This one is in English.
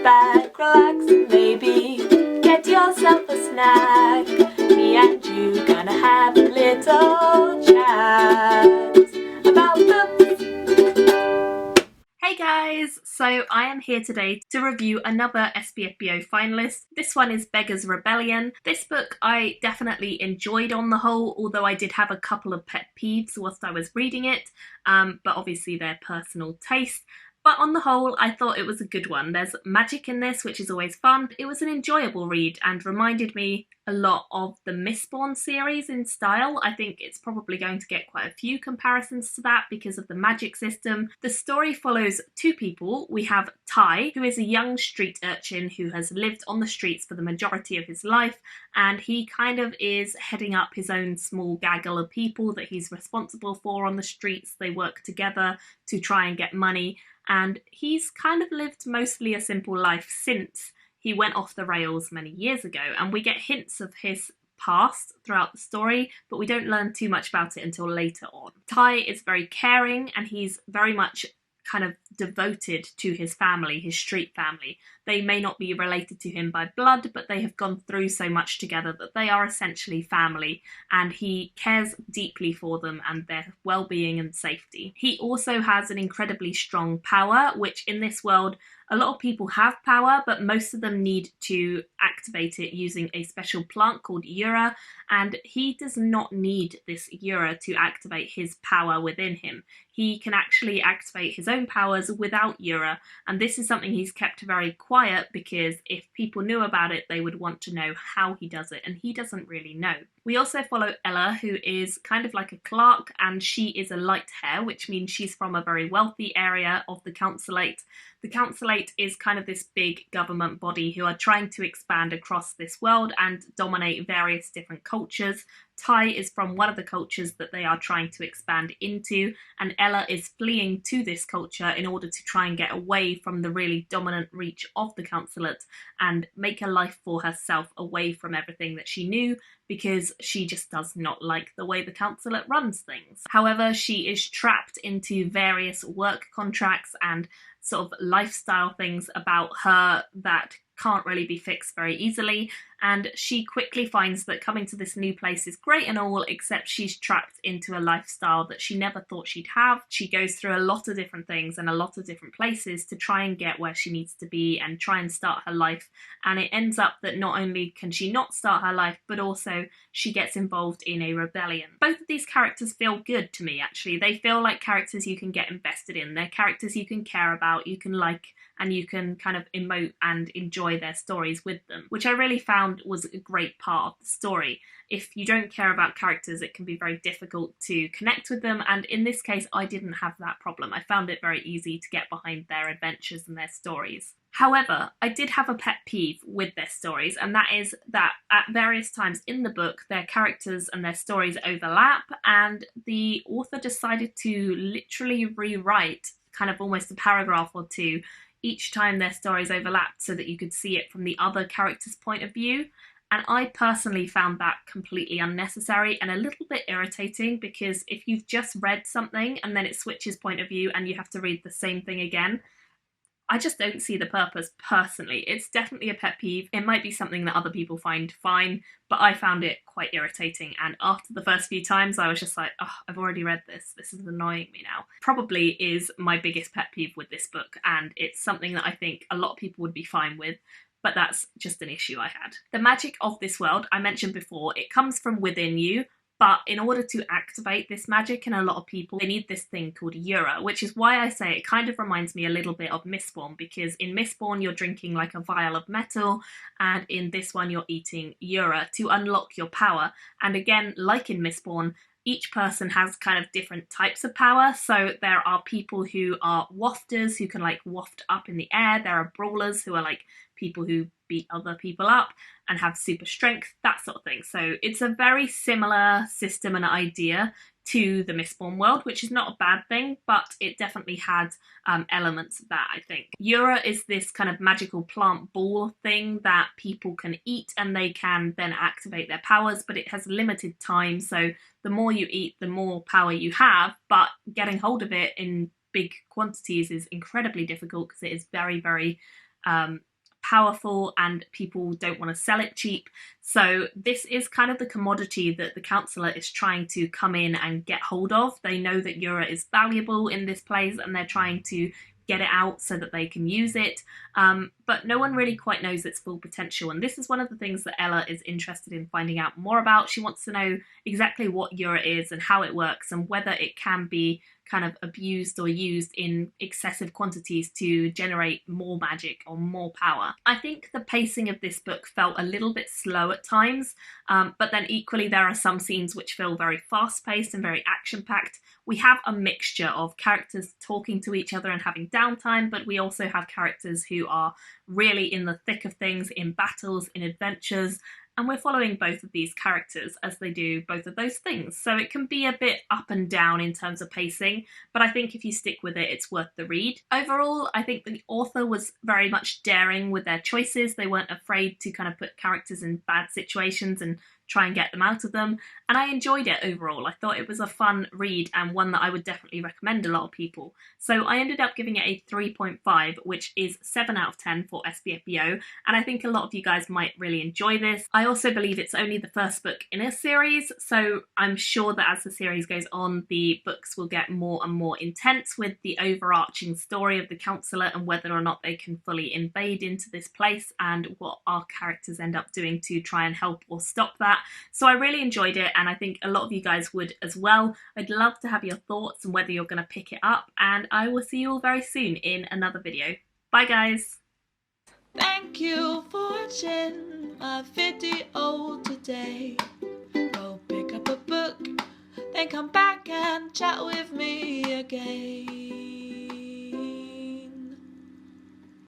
back, relax, and maybe get yourself a snack. Me and you gonna have a little chat about books. Hey guys! So I am here today to review another SPFBO finalist. This one is Beggar's Rebellion. This book I definitely enjoyed on the whole, although I did have a couple of pet peeves whilst I was reading it, but obviously they're personal taste. But on the whole, I thought it was a good one. There's magic in this, which is always fun. It was an enjoyable read and reminded me a lot of the Mistborn series in style. I think it's probably going to get quite a few comparisons to that because of the magic system. The story follows two people. We have Ty, who is a young street urchin who has lived on the streets for the majority of his life, and he kind of is heading up his own small gaggle of people that he's responsible for on the streets. They work together to try and get money. And he's kind of lived mostly a simple life since he went off the rails many years ago, and we get hints of his past throughout the story, but we don't learn too much about it until later on. Ty is very caring, and he's very much kind of devoted to his family, his street family. They may not be related to him by blood, but they have gone through so much together that they are essentially family, and he cares deeply for them and their well-being and safety. He also has an incredibly strong power, which in this world a lot of people have power, but most of them need to activate it using a special plant called Ura, and he does not need this Ura to activate his power within him. He can actually activate his own powers without Ura, and this is something he's kept very quiet because if people knew about it, they would want to know how he does it, and he doesn't really know. We also follow Ella, who is kind of like a clerk, and she is a light hair, which means she's from a very wealthy area of the Councilate. The Councilate is kind of this big government body who are trying to expand across this world and dominate various different cultures. Ty is from one of the cultures that they are trying to expand into, and Ella is fleeing to this culture in order to try and get away from the really dominant reach of the Councilate and make a life for herself away from everything that she knew, because she just does not like the way the Councilate runs things. However, she is trapped into various work contracts and sort of lifestyle things about her that can't really be fixed very easily, and she quickly finds that coming to this new place is great and all, except she's trapped into a lifestyle that she never thought she'd have. She goes through a lot of different things and a lot of different places to try and get where she needs to be and try and start her life, and it ends up that not only can she not start her life, but also she gets involved in a rebellion. Both of these characters feel good to me, actually. They feel like characters you can get invested in. They're characters you can care about, you can like, and you can kind of emote and enjoy their stories with them, which I really found was a great part of the story. If you don't care about characters, it can be very difficult to connect with them, and in this case I didn't have that problem. I found it very easy to get behind their adventures and their stories. However, I did have a pet peeve with their stories, and that is that at various times in the book their characters and their stories overlap, and the author decided to literally rewrite kind of almost a paragraph or two each time their stories overlapped so that you could see it from the other character's point of view. And I personally found that completely unnecessary and a little bit irritating, because if you've just read something and then it switches point of view and you have to read the same thing again, I just don't see the purpose personally. It's definitely a pet peeve. It might be something that other people find fine, but I found it quite irritating, and after the first few times I was just like, oh, I've already read this. This is annoying me now. Probably is my biggest pet peeve with this book, and it's something that I think a lot of people would be fine with, but that's just an issue I had. The magic of this world, I mentioned before, it comes from within you. But in order to activate this magic in a lot of people, they need this thing called Ura, which is why I say it kind of reminds me a little bit of Mistborn, because in Mistborn you're drinking like a vial of metal, and in this one you're eating Ura to unlock your power. And again, like in Mistborn, each person has kind of different types of power. So there are people who are wafters, who can like waft up in the air. There are brawlers, who are like people who beat other people up and have super strength, that sort of thing. So it's a very similar system and idea to the Mistborn world, which is not a bad thing, but it definitely had elements of that, I think. Ura is this kind of magical plant ball thing that people can eat and they can then activate their powers, but it has limited time, so the more you eat, the more power you have, but getting hold of it in big quantities is incredibly difficult because it is very, very powerful and people don't want to sell it cheap. So this is kind of the commodity that the councillor is trying to come in and get hold of. They know that Yura is valuable in this place and they're trying to get it out so that they can use it, but no one really quite knows its full potential, and this is one of the things that Ella is interested in finding out more about. She wants to know exactly what Yura is and how it works and whether it can be kind of abused or used in excessive quantities to generate more magic or more power. I think the pacing of this book felt a little bit slow at times, but then equally there are some scenes which feel very fast-paced and very action-packed. We have a mixture of characters talking to each other and having downtime, but we also have characters who are really in the thick of things, in battles, in adventures, and we're following both of these characters as they do both of those things. So it can be a bit up and down in terms of pacing, but I think if you stick with it, it's worth the read. Overall, I think the author was very much daring with their choices. They weren't afraid to kind of put characters in bad situations and try and get them out of them, and I enjoyed it overall. I thought it was a fun read and one that I would definitely recommend a lot of people. So I ended up giving it a 3.5, which is 7 out of 10 for SPFBO, and I think a lot of you guys might really enjoy this. I also believe it's only the first book in a series, so I'm sure that as the series goes on, the books will get more and more intense with the overarching story of the councillor and whether or not they can fully invade into this place and what our characters end up doing to try and help or stop that. So I really enjoyed it, and I think a lot of you guys would as well. I'd love to have your thoughts and whether you're going to pick it up, and I will see you all very soon in another video. Bye guys! Thank you for watching my video today. Go pick up a book, then come back and chat with me again.